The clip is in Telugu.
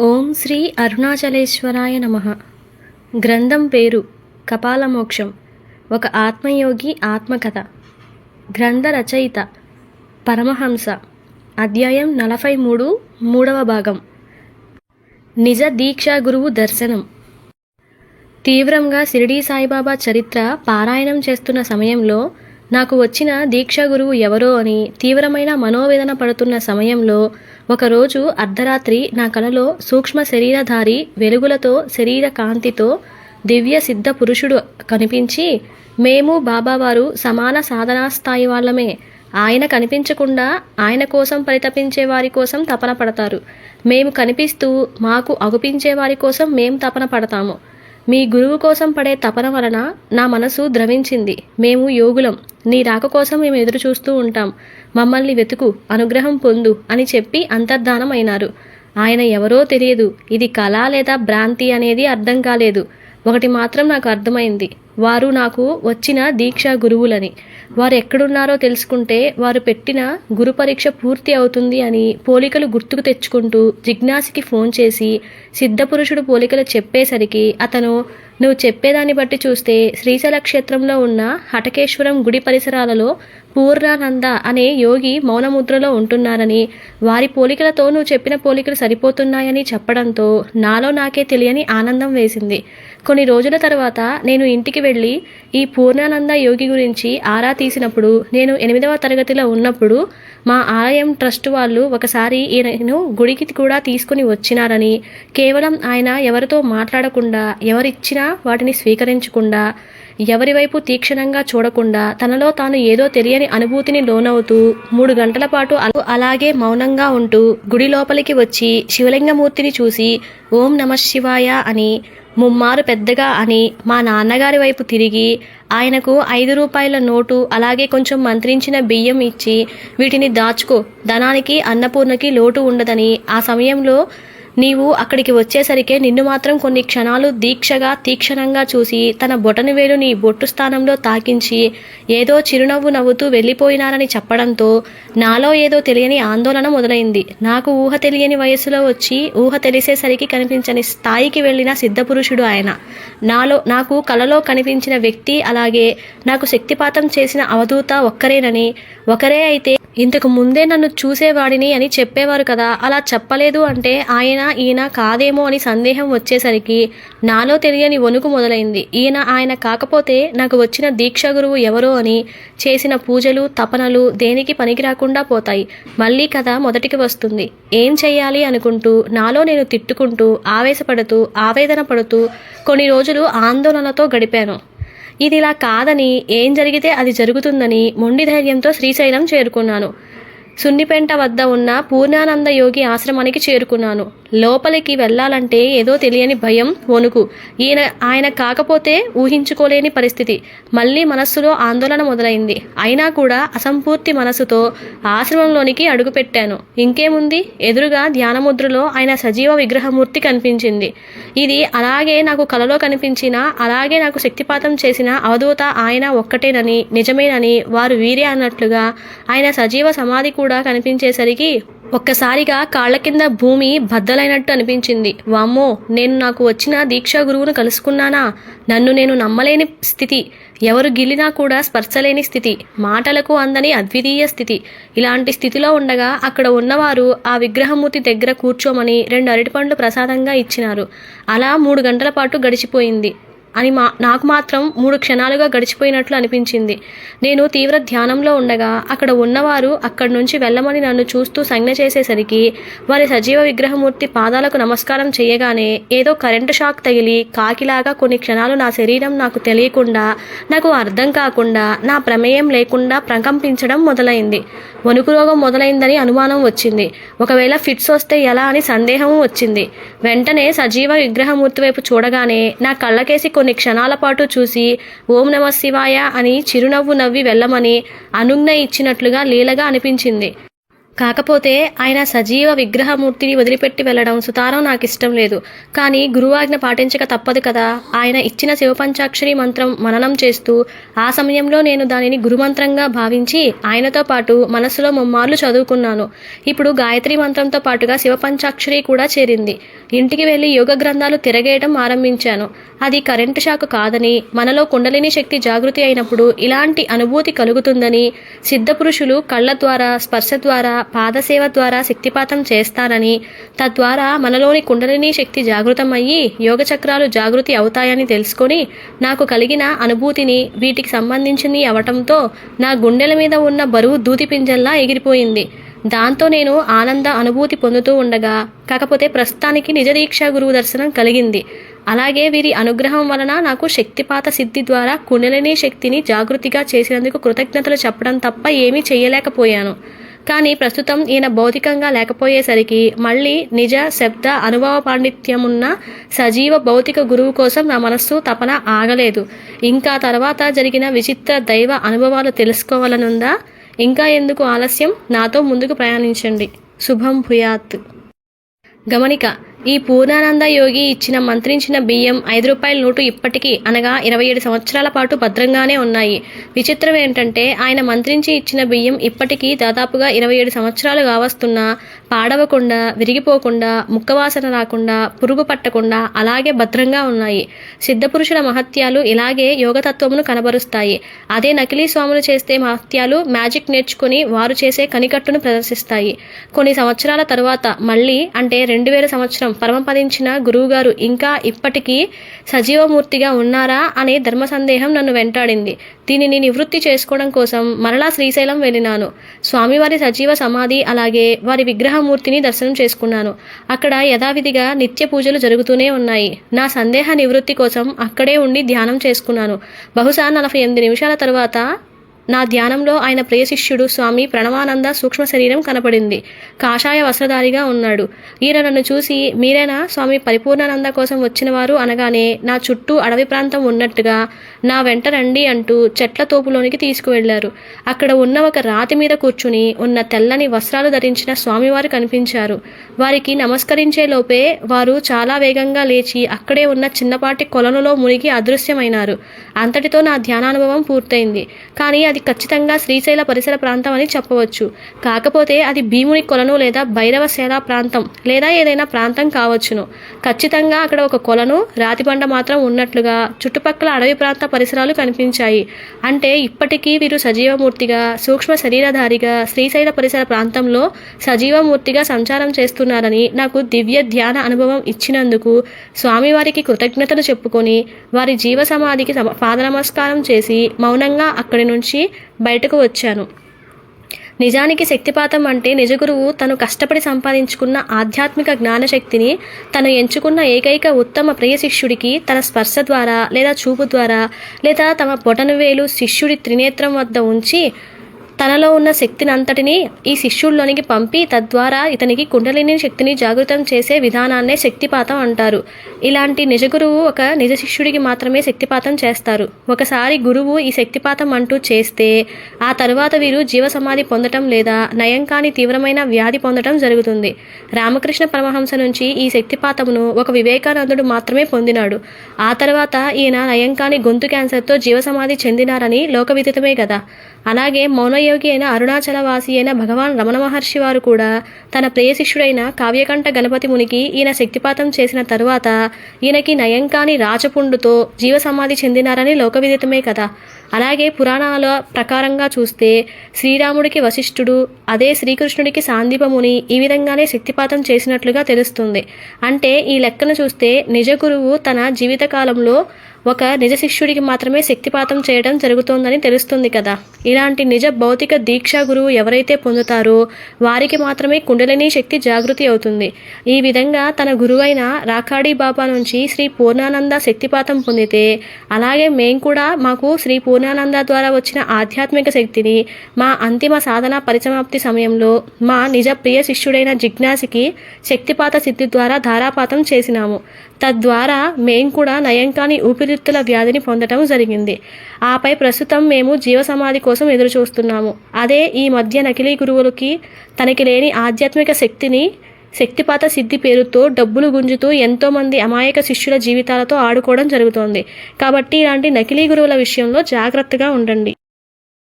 ఓం శ్రీ అరుణాచలేశ్వరాయ నమః. గ్రంథం పేరు కపాలమోక్షం. ఒక ఆత్మయోగి ఆత్మకథ. గ్రంథ రచయిత పరమహంస. అధ్యాయం 43, 3వ భాగం. నిజ దీక్షా గురువు దర్శనం. తీవ్రంగా షిరిడీ సాయిబాబా చరిత్ర పారాయణం చేస్తున్న సమయంలో నాకు వచ్చిన దీక్షా గురువు ఎవరో అని తీవ్రమైన మనోవేదన పడుతున్న సమయంలో ఒకరోజు అర్ధరాత్రి నా కలలో సూక్ష్మ శరీరధారి వెలుగులతో శరీర కాంతితో దివ్య సిద్ధ పురుషుడు కనిపించి, మేము బాబావారు సమాన సాధనా స్థాయి వాళ్ళమే, ఆయన కనిపించకుండా ఆయన కోసం పరితపించే వారి కోసం తపన పడతారు, మేము కనిపిస్తూ మాకు అగుపించే వారి కోసం మేము తపన పడతాము, మీ గురువు కోసం పడే తపన వలన నా మనసు ద్రవించింది, మేము యోగులం, నీ రాక కోసం మేము ఎదురు చూస్తూ ఉంటాం, మమ్మల్ని వెతుకు, అనుగ్రహం పొందు అని చెప్పి అంతర్ధానం అయినారు. ఆయన ఎవరో తెలియదు, ఇది కళ లేదా భ్రాంతి అనేది అర్థం కాలేదు. ఒకటి మాత్రం నాకు అర్థమైంది, వారు నాకు వచ్చిన దీక్షా గురువులని. వారు ఎక్కడున్నారో తెలుసుకుంటే వారు పెట్టిన గురు పరీక్ష పూర్తి అవుతుంది అని పోలికలు గుర్తుకు తెచ్చుకుంటూ జిజ్ఞాసికి ఫోన్ చేసి సిద్ధపురుషుడు పోలికలు చెప్పేసరికి అతను, నువ్వు చెప్పేదాన్ని బట్టి చూస్తే శ్రీశైల క్షేత్రంలో ఉన్న హటకేశ్వరం గుడి పరిసరాలలో పూర్ణానంద అనే యోగి మౌనముద్రలో ఉంటున్నారని, వారి పోలికలతో నువ్వు చెప్పిన పోలికలు సరిపోతున్నాయని చెప్పడంతో నాలో నాకే తెలియని ఆనందం వేసింది. కొన్ని రోజుల తర్వాత నేను ఇంటికి వెళ్ళి ఈ పూర్ణానంద యోగి గురించి ఆరా తీసినప్పుడు, నేను 8వ తరగతిలో ఉన్నప్పుడు మా ఆలయం ట్రస్ట్ వాళ్ళు ఒకసారి ఈయనను గుడికి కూడా తీసుకుని వచ్చినారని, కేవలం ఆయన ఎవరితో మాట్లాడకుండా, ఎవరిచ్చినా వాటిని స్వీకరించకుండా, ఎవరి వైపు తీక్షణంగా చూడకుండా తనలో తాను ఏదో తెలియని అనుభూతిని లోనవుతూ 3 గంటల పాటు అలాగే మౌనంగా ఉంటూ గుడి లోపలికి వచ్చి శివలింగమూర్తిని చూసి ఓం నమః శివాయ అని ముమ్మారు పెద్దగా అని మా నాన్నగారి వైపు తిరిగి ఆయనకు 5 రూపాయల నోటు అలాగే కొంచెం మంత్రించిన బియ్యం ఇచ్చి, వీటిని దాచుకో, ధనానికి అన్నపూర్ణకి లోటు ఉండదని, ఆ సమయంలో నీవు అక్కడికి వచ్చేసరికే నిన్ను మాత్రం కొన్ని క్షణాలు దీక్షగా తీక్షణంగా చూసి తన బొటనవేలు నీ బొట్టు స్థానంలో తాకించి ఏదో చిరునవ్వు నవ్వుతూ వెళ్ళిపోయినారని చెప్పడంతో నాలో ఏదో తెలియని ఆందోళన మొదలైంది. నాకు ఊహ తెలియని వయసులో వచ్చి ఊహ తెలిసేసరికి కనిపించని స్థాయికి వెళ్ళిన సిద్ధపురుషుడు ఆయన. నాకు కలలో కనిపించిన వ్యక్తి అలాగే నాకు శక్తిపాతం చేసిన అవధూత ఒక్కరేనని, ఒకరే అయితే ఇంతకు ముందే నన్ను చూసేవాడిని అని చెప్పేవారు కదా, అలా చెప్పలేదు అంటే ఈయన కాదేమో అని సందేహం వచ్చేసరికి నాలో తెలియని వణుకు మొదలైంది. ఆయన కాకపోతే నాకు వచ్చిన దీక్షా గురువు ఎవరో అని చేసిన పూజలు తపనలు దేనికి పనికి రాకుండా పోతాయి. మళ్ళీ కథ మొదటికి వస్తుంది. ఏం చెయ్యాలి అనుకుంటూ నాలో నేను తిట్టుకుంటూ ఆవేశపడుతూ ఆవేదన పడుతూ కొన్ని రోజులు ఆందోళనతో గడిపాను. ఇదిలా కాదని, ఏం జరిగితే అది జరుగుతుందని మొండి ధైర్యంతో శ్రీశైలం చేరుకున్నాను. సున్నిపెంట వద్ద ఉన్న పూర్ణానంద యోగి ఆశ్రమానికి చేరుకున్నాను. లోపలికి వెళ్ళాలంటే ఏదో తెలియని భయం, వణుకు. ఆయన కాకపోతే ఊహించుకోలేని పరిస్థితి. మళ్ళీ మనస్సులో ఆందోళన మొదలైంది. అయినా కూడా అసంపూర్తి మనసుతో ఆశ్రమంలోనికి అడుగుపెట్టాను. ఇంకేముంది, ఎదురుగా ధ్యానముద్రలో ఆయన సజీవ విగ్రహమూర్తి కనిపించింది. ఇది అలాగే నాకు కలలో కనిపించిన, అలాగే నాకు శక్తిపాతం చేసిన అవధూత ఆయన ఒక్కటేనని, నిజమేనని, వారు వీరే అన్నట్లుగా ఆయన సజీవ సమాధి కూడా కనిపించేసరికి ఒక్కసారిగా కాళ్ల కింద భూమి బద్దలైనట్టు అనిపించింది. వామ్మో, నేను నాకు వచ్చిన దీక్షా గురువును కలుసుకున్నానా? నన్ను నేను నమ్మలేని స్థితి, ఎవరు గిల్లినా కూడా స్పర్శలేని స్థితి, మాటలకు అందని అద్వితీయ స్థితి. ఇలాంటి స్థితిలో ఉండగా అక్కడ ఉన్నవారు ఆ విగ్రహమూర్తి దగ్గర కూర్చోమని 2 అరటిపండ్లు ప్రసాదంగా ఇచ్చినారు. అలా 3 గంటల పాటు గడిచిపోయింది అని నాకు మాత్రం 3 క్షణాలుగా గడిచిపోయినట్లు అనిపించింది. నేను తీవ్ర ధ్యానంలో ఉండగా అక్కడ ఉన్నవారు అక్కడి నుంచి వెళ్ళమని నన్ను చూస్తూ సంజ్ఞ చేసేసరికి వారి సజీవ విగ్రహమూర్తి పాదాలకు నమస్కారం చేయగానే ఏదో కరెంటు షాక్ తగిలి కాకిలాగా కొన్ని క్షణాలు నా శరీరం నాకు తెలియకుండా, నాకు అర్థం కాకుండా, నా ప్రమేయం లేకుండా ప్రకంపించడం మొదలైంది. వణుకు రోగం మొదలైందని అనుమానం వచ్చింది. ఒకవేళ ఫిట్స్ వస్తే ఎలా అని సందేహం వచ్చింది. వెంటనే సజీవ విగ్రహమూర్తి వైపు చూడగానే నా కళ్ళకేసి కొన్ని క్షణాల పాటు చూసి ఓం నమః శివాయ అని చిరునవ్వు నవ్వి వెళ్ళమని అనుజ్ఞ ఇచ్చినట్లుగా లీలగా అనిపించింది. కాకపోతే ఆయన సజీవ విగ్రహమూర్తిని వదిలిపెట్టి వెళ్ళడం సుతారం నాకు ఇష్టం లేదు. కానీ గురువాజ్ఞ పాటించక తప్పదు కదా. ఆయన ఇచ్చిన శివపంచాక్షరి మంత్రం మననం చేస్తూ ఆ సమయంలో నేను దానిని గురుమంత్రంగా భావించి ఆయనతో పాటు మనస్సులో ముమ్మార్లు చదువుకున్నాను. ఇప్పుడు గాయత్రి మంత్రంతో పాటుగా శివపంచాక్షరి కూడా చేరింది. ఇంటికి వెళ్ళి యోగ గ్రంథాలు తిరగేయడం ఆరంభించాను. అది కరెంటు షాక్ కాదని, మనలో కుండలిని శక్తి జాగృతి అయినప్పుడు ఇలాంటి అనుభూతి కలుగుతుందని, సిద్ధపురుషులు కళ్ళ ద్వారా, స్పర్శ ద్వారా, పాదసేవ ద్వారా శక్తిపాతం చేస్తారని, తద్వారా మనలోని కుండలిని శక్తి జాగృతమయ్యి యోగ చక్రాలు జాగృతి అవుతాయని తెలుసుకొని నాకు కలిగిన అనుభూతిని వీటికి సంబంధించింది అవటంతో నా గుండెల మీద ఉన్న బరువు దూది పింజల్లా ఎగిరిపోయింది. దాంతో నేను ఆనంద అనుభూతి పొందుతూ ఉండగా, కాకపోతే ప్రస్తుతానికి నిజదీక్షా గురువు దర్శనం కలిగింది. అలాగే వీరి అనుగ్రహం వలన నాకు శక్తిపాత సిద్ధి ద్వారా కుండలిని శక్తిని జాగృతిగా చేసినందుకు కృతజ్ఞతలు చెప్పడం తప్ప ఏమీ చేయలేకపోయాను. కానీ ప్రస్తుతం ఈయన భౌతికంగా లేకపోయేసరికి మళ్ళీ నిజ శబ్ద అనుభవ పాండిత్యమున్న సజీవ భౌతిక గురువు కోసం నా మనస్సు తపన ఆగలేదు. ఇంకా తర్వాత జరిగిన విచిత్ర దైవ అనుభవాలు తెలుసుకోవాలనుందా? ఇంకా ఎందుకు ఆలస్యం? నాతో ముందుకు ప్రయాణించండి. శుభం భూయాత్. గమనిక: ఈ పూర్ణానంద యోగి ఇచ్చిన మంత్రించిన బియ్యం 5 రూపాయల నోటు ఇప్పటికీ అనగా 27 సంవత్సరాల పాటు భద్రంగానే ఉన్నాయి. విచిత్రం ఏంటంటే ఆయన మంత్రించి ఇచ్చిన బియ్యం ఇప్పటికీ దాదాపుగా 27 సంవత్సరాలు కావస్తున్నా పాడవకుండా, విరిగిపోకుండా, ముక్కవాసన రాకుండా, పురుగు పట్టకుండా అలాగే భద్రంగా ఉన్నాయి. సిద్ధపురుషుల మహత్యాలు ఇలాగే యోగతత్వమును కనబరుస్తాయి. అదే నకిలీ స్వాములు చేస్తే మహత్యాలు మ్యాజిక్ నేర్చుకుని వారు చేసే కనికట్టును ప్రదర్శిస్తాయి. కొన్ని సంవత్సరాల తరువాత మళ్ళీ అంటే 2000 సంవత్సరం పరమపదించిన గురువుగారు ఇంకా ఇప్పటికీ సజీవమూర్తిగా ఉన్నారా అనే ధర్మ సందేహం నన్ను వెంటాడింది. దీనిని నివృత్తి చేసుకోవడం కోసం మరలా శ్రీశైలం వెళ్ళినాను. స్వామివారి సజీవ సమాధి అలాగే వారి విగ్రహమూర్తిని దర్శనం చేసుకున్నాను. అక్కడ యథావిధిగా నిత్య పూజలు జరుగుతూనే ఉన్నాయి. నా సందేహ నివృత్తి కోసం అక్కడే ఉండి ధ్యానం చేసుకున్నాను. బహుశా 48 నిమిషాల తర్వాత నా ధ్యానంలో ఆయన ప్రియ శిష్యుడు స్వామి ప్రణవానంద సూక్ష్మ శరీరం కనపడింది. కాషాయ వస్త్రధారిగా ఉన్నాడు. ఈయన నన్ను చూసి, మీరేనా స్వామి పరిపూర్ణానంద కోసం వచ్చినవారు అనగానే నా చుట్టూ అడవి ప్రాంతం ఉన్నట్టుగా నా వెంట రండి అంటూ చెట్ల తోపులోనికి తీసుకువెళ్లారు. అక్కడ ఉన్న ఒక రాతి మీద కూర్చుని ఉన్న తెల్లని వస్త్రాలు ధరించిన స్వామివారు కనిపించారు. వారికి నమస్కరించే లోపే వారు చాలా వేగంగా లేచి అక్కడే ఉన్న చిన్నపాటి కొలనులో మునిగి అదృశ్యమైనారు. అంతటితో నా ధ్యానానుభవం పూర్తయింది. కానీ అది ఖచ్చితంగా శ్రీశైల పరిసర ప్రాంతం అని చెప్పవచ్చు. కాకపోతే అది భీముని కొలను లేదా భైరవశైల ప్రాంతం లేదా ఏదైనా ప్రాంతం కావచ్చును. ఖచ్చితంగా అక్కడ ఒక కొలను, రాతిబండ మాత్రం ఉన్నట్లుగా చుట్టుపక్కల అడవి ప్రాంత పరిసరాలు కనిపించాయి. అంటే ఇప్పటికీ వీరు సజీవమూర్తిగా, సూక్ష్మ శరీరధారిగా శ్రీశైల పరిసర ప్రాంతంలో సజీవమూర్తిగా సంచారం చేస్తున్నారని నాకు దివ్య ధ్యాన అనుభవం ఇచ్చినందుకు స్వామివారికి కృతజ్ఞతలు చెప్పుకొని వారి జీవ సమాధికి పాదనమస్కారం చేసి మౌనంగా అక్కడి నుంచి బయటకు వచ్చాను. నిజానికి శక్తిపాతం అంటే నిజగురువు తను కష్టపడి సంపాదించుకున్న ఆధ్యాత్మిక జ్ఞానశక్తిని తను ఎంచుకున్న ఏకైక ఉత్తమ ప్రియ శిష్యుడికి తన స్పర్శ ద్వారా లేదా చూపు ద్వారా లేదా తమ బొటనవేలు శిష్యుడి త్రినేత్రం వద్ద ఉంచి తనలో ఉన్న శక్తిని అంతటిని ఈ శిష్యుల్లోనికి పంపి తద్వారా ఇతనికి కుండలిని శక్తిని జాగృతం చేసే విధానాన్నే శక్తిపాతం అంటారు. ఇలాంటి నిజగురువు ఒక నిజ శిష్యుడికి మాత్రమే శక్తిపాతం చేస్తారు. ఒకసారి గురువు ఈ శక్తిపాతం అంటూ చేస్తే ఆ తరువాత వీరు జీవసమాధి పొందటం లేదా నయం కాని తీవ్రమైన వ్యాధి పొందటం జరుగుతుంది. రామకృష్ణ పరమహంస నుంచి ఈ శక్తిపాతమును ఒక వివేకానందుడు మాత్రమే పొందినాడు. ఆ తర్వాత ఈయన నయం కాని గొంతు క్యాన్సర్తో జీవసమాధి చెందినారని లోకవిదితమే కదా. అలాగే మౌనయోగి అయిన అరుణాచలవాసి అయిన భగవాన్ రమణ మహర్షి వారు కూడా తన ప్రియ శిష్యుడైన కావ్యకంఠ గణపతి మునికి ఈయన శక్తిపాతం చేసిన తరువాత ఈయనకి నయం కాని రాచపుండుతో జీవసమాధి చెందినారని లోకవిదితమే కదా. అలాగే పురాణాల ప్రకారంగా చూస్తే శ్రీరాముడికి వశిష్ఠుడు, అదే శ్రీకృష్ణుడికి సాందీపముని ఈ విధంగానే శక్తిపాతం చేసినట్లుగా తెలుస్తుంది. అంటే ఈ లెక్కను చూస్తే నిజ గురువు తన జీవితకాలంలో ఒక నిజ శిష్యుడికి మాత్రమే శక్తిపాతం చేయడం జరుగుతోందని తెలుస్తుంది కదా. ఇలాంటి నిజ భౌతిక దీక్షా గురువు ఎవరైతే పొందుతారో వారికి మాత్రమే కుండలిని శక్తి జాగృతి అవుతుంది. ఈ విధంగా తన గురువైన రాకాడి బాబా నుంచి శ్రీ పూర్ణానంద శక్తిపాతం పొందితే, అలాగే మేం కూడా మాకు శ్రీ పూర్ణానంద ద్వారా వచ్చిన ఆధ్యాత్మిక శక్తిని మా అంతిమ సాధన పరిసమాప్తి సమయంలో మా నిజ ప్రియ శిష్యుడైన జిజ్ఞాసికి శక్తిపాత సిద్ధి ద్వారా ధారాపాతం చేసినాము. తద్వారా మేం కూడా నయం కాని ఊపిరితిత్తుల వ్యాధిని పొందటం జరిగింది. ఆపై ప్రస్తుతం మేము జీవసమాధి కోసం ఎదురు చూస్తున్నాము. అదే ఈ మధ్య నకిలీ గురువులకి తనకి లేని ఆధ్యాత్మిక శక్తిని శక్తిపాత సిద్ధి పేరుతో డబ్బులు గుంజుతూ ఎంతోమంది అమాయక శిష్యుల జీవితాలతో ఆడుకోవడం జరుగుతోంది. కాబట్టి ఇలాంటి నకిలీ గురువుల విషయంలో జాగ్రత్తగా ఉండండి.